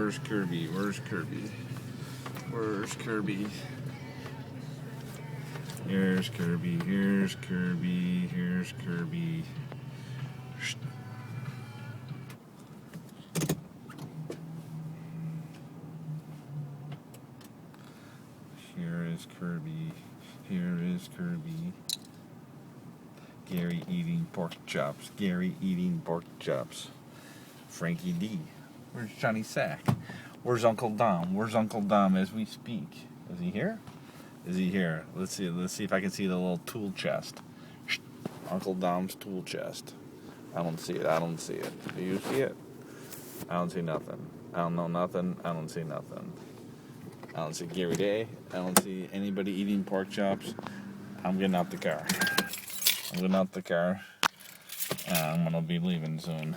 Where's Kirby? Where's Kirby? Where's Kirby? Here's Kirby. Here's Kirby. Here's Kirby. Here is Kirby. Here is Kirby. Gary eating pork chops. Gary eating pork chops. Frankie D. Where's Johnny Sack? Where's Uncle Dom? Where's Uncle Dom as we speak? Is he here? Is he here? Let's see. Let's see if I can see the little tool chest. Uncle Dom's tool chest. I don't see it. I don't see it. Do you see it? I don't see nothing. I don't know nothing. I don't see nothing. I don't see Gary Day. I don't see anybody eating pork chops. I'm getting out the car. I'm getting out the car. I'm gonna be leaving soon.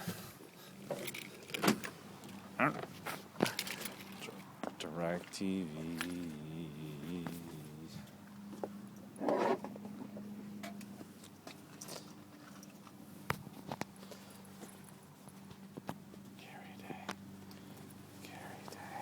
Direct TV. Gary Day. Gary Day.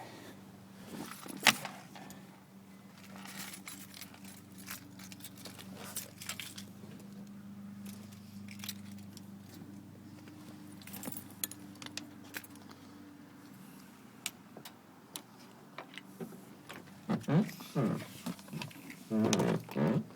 Mm-hmm.